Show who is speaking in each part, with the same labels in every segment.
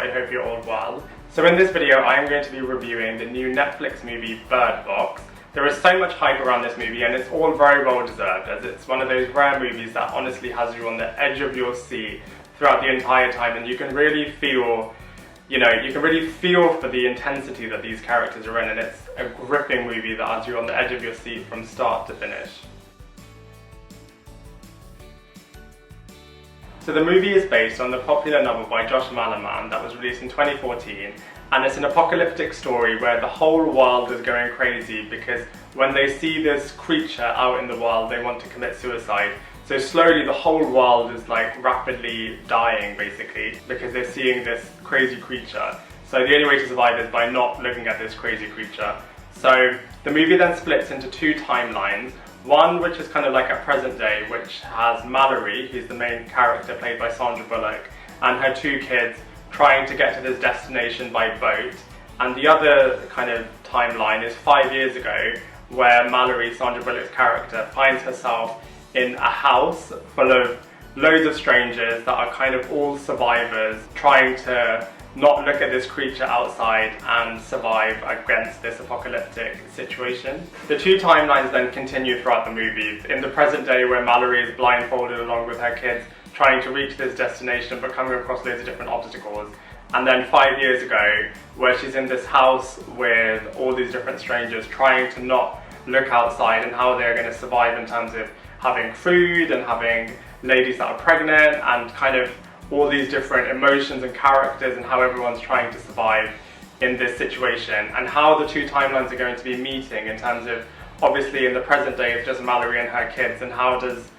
Speaker 1: I hope you're all well. So in this video I am going to be reviewing the new Netflix movie Bird Box. There is so much hype around this movie and it's all very well deserved, as it's one of those rare movies that honestly has you on the edge of your seat throughout the entire time, and you can really feel for the intensity that these characters are in, and it's a gripping movie that has you on the edge of your seat from start to finish. So the movie is based on the popular novel by Josh Malerman that was released in 2014, and it's an apocalyptic story where the whole world is going crazy because when they see this creature out in the world, they want to commit suicide. So slowly the whole world is like rapidly dying basically because they're seeing this crazy creature. So the only way to survive is by not looking at this crazy creature. So the movie then splits into two timelines. One which is kind of like a present day, which has Mallory, who's the main character played by Sandra Bullock, and her two kids trying to get to this destination by boat. And the other kind of timeline is 5 years ago, where Mallory, Sandra Bullock's character, finds herself in a house full of loads of strangers that are kind of all survivors trying to not look at this creature outside and survive against this apocalyptic situation. The two timelines then continue throughout the movie. In the present day, where Mallory is blindfolded along with her kids trying to reach this destination but coming across loads of different obstacles. And then 5 years ago, where she's in this house with all these different strangers trying to not look outside, and how they're going to survive in terms of having food and having ladies that are pregnant and kind of all these different emotions and characters, and how everyone's trying to survive in this situation, and how the two timelines are going to be meeting in terms of, obviously in the present day it's just Mallory and her kids, and how does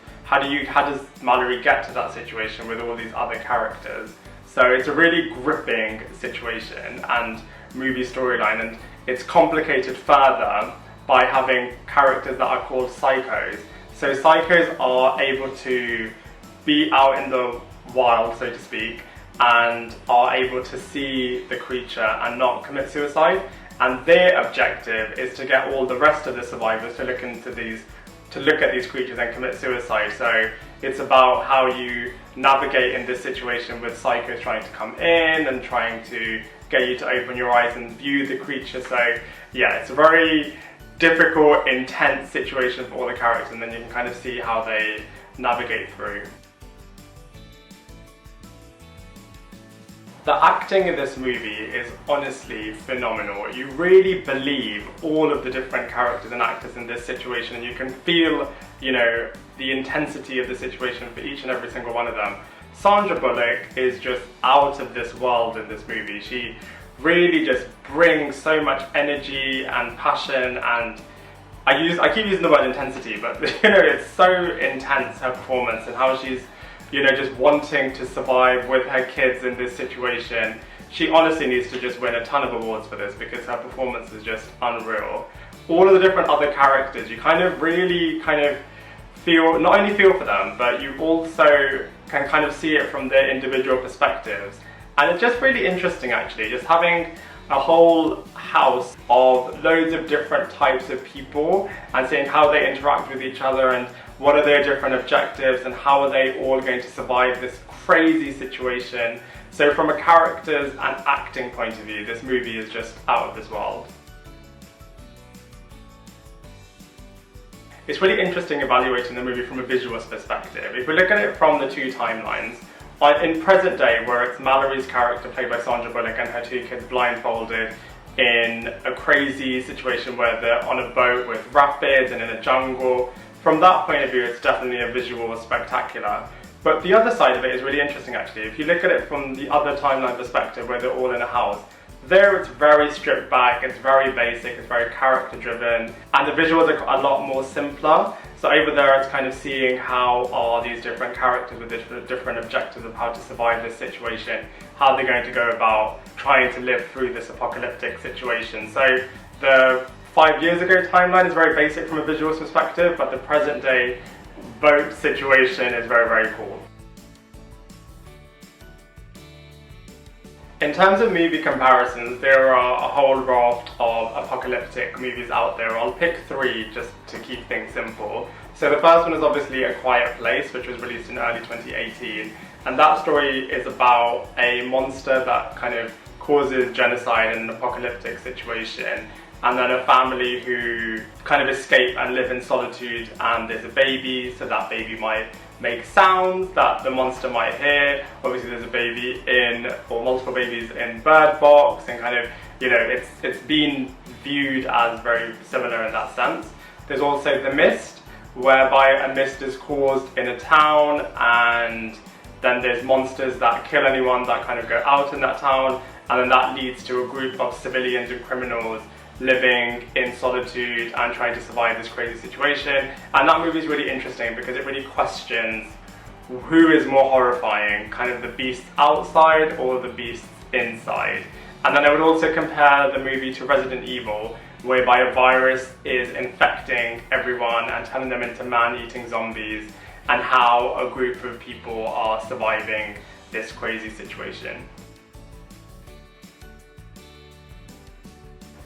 Speaker 1: Mallory get to that situation with all these other characters. So it's a really gripping situation and movie storyline, and it's complicated further by having characters that are called psychos. So psychos are able to be out in the wild, so to speak, and are able to see the creature and not commit suicide, and their objective is to get all the rest of the survivors to look at these creatures and commit suicide. So it's about how you navigate in this situation with psychos trying to come in and trying to get you to open your eyes and view the creature. So yeah, it's a very difficult, intense situation for all the characters, and then you can kind of see how they navigate through. The acting in this movie is honestly phenomenal. You really believe all of the different characters and actors in this situation, and you can feel, the intensity of the situation for each and every single one of them. Sandra Bullock is just out of this world in this movie. She really just brings so much energy and passion, and I keep using the word intensity, but it's so intense, her performance, and how she's just wanting to survive with her kids in this situation. She honestly needs to just win a ton of awards for this because her performance is just unreal. All of the different other characters, you really feel, not only feel for them, but you also can kind of see it from their individual perspectives. And it's just really interesting actually, just having a whole house of loads of different types of people and seeing how they interact with each other and what are their different objectives and how are they all going to survive this crazy situation. So from a characters and acting point of view, this movie is just out of this world. It's really interesting evaluating the movie from a visuals perspective. If we look at it from the two timelines, in present day, where it's Mallory's character played by Sandra Bullock and her two kids blindfolded in a crazy situation where they're on a boat with rapids and in a jungle, from that point of view it's definitely a visual spectacular. But the other side of it is really interesting actually. If you look at it from the other timeline perspective where they're all in a house, there it's very stripped back, it's very basic, it's very character driven, and the visuals are a lot more simpler. So over there it's kind of seeing how are these different characters with different objectives of how to survive this situation, how they're going to go about trying to live through this apocalyptic situation. So the 5 years ago timeline is very basic from a visuals perspective, but the present day boat situation is very, very cool. In terms of movie comparisons, there are a whole raft of apocalyptic movies out there. I'll pick three just to keep things simple. So the first one is obviously A Quiet Place, which was released in early 2018. and that story is about a monster that kind of causes genocide in an apocalyptic situation, and then a family who kind of escape and live in solitude, and there's a baby, so that baby might make sounds that the monster might hear. Obviously there's a baby in, or multiple babies in Bird Box, and kind of, you know, it's been viewed as very similar in that sense. There's also The Mist, whereby a mist is caused in a town, and then there's monsters that kill anyone that kind of go out in that town, and then that leads to a group of civilians and criminals living in solitude and trying to survive this crazy situation. And that movie is really interesting because it really questions who is more horrifying, kind of the beasts outside or the beasts inside. And then I would also compare the movie to Resident Evil, whereby a virus is infecting everyone and turning them into man-eating zombies, and how a group of people are surviving this crazy situation.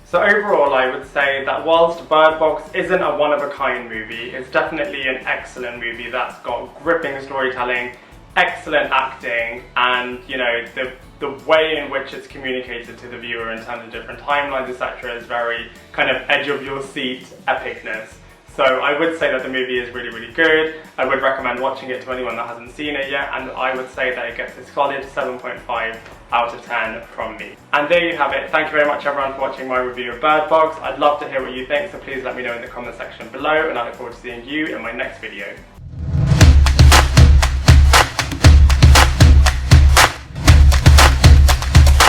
Speaker 1: So overall, I would say that whilst Bird Box isn't a one-of-a-kind movie, it's definitely an excellent movie that's got gripping storytelling, excellent acting, and, you know, the way in which it's communicated to the viewer in terms of different timelines, etc., is very kind of edge-of-your-seat epicness. So I would say that the movie is really, really good. I would recommend watching it to anyone that hasn't seen it yet, and I would say that it gets a solid 7.5 out of 10 from me. And there you have it. Thank you very much everyone for watching my review of Bird Box. I'd love to hear what you think, so please let me know in the comment section below, and I look forward to seeing you in my next video.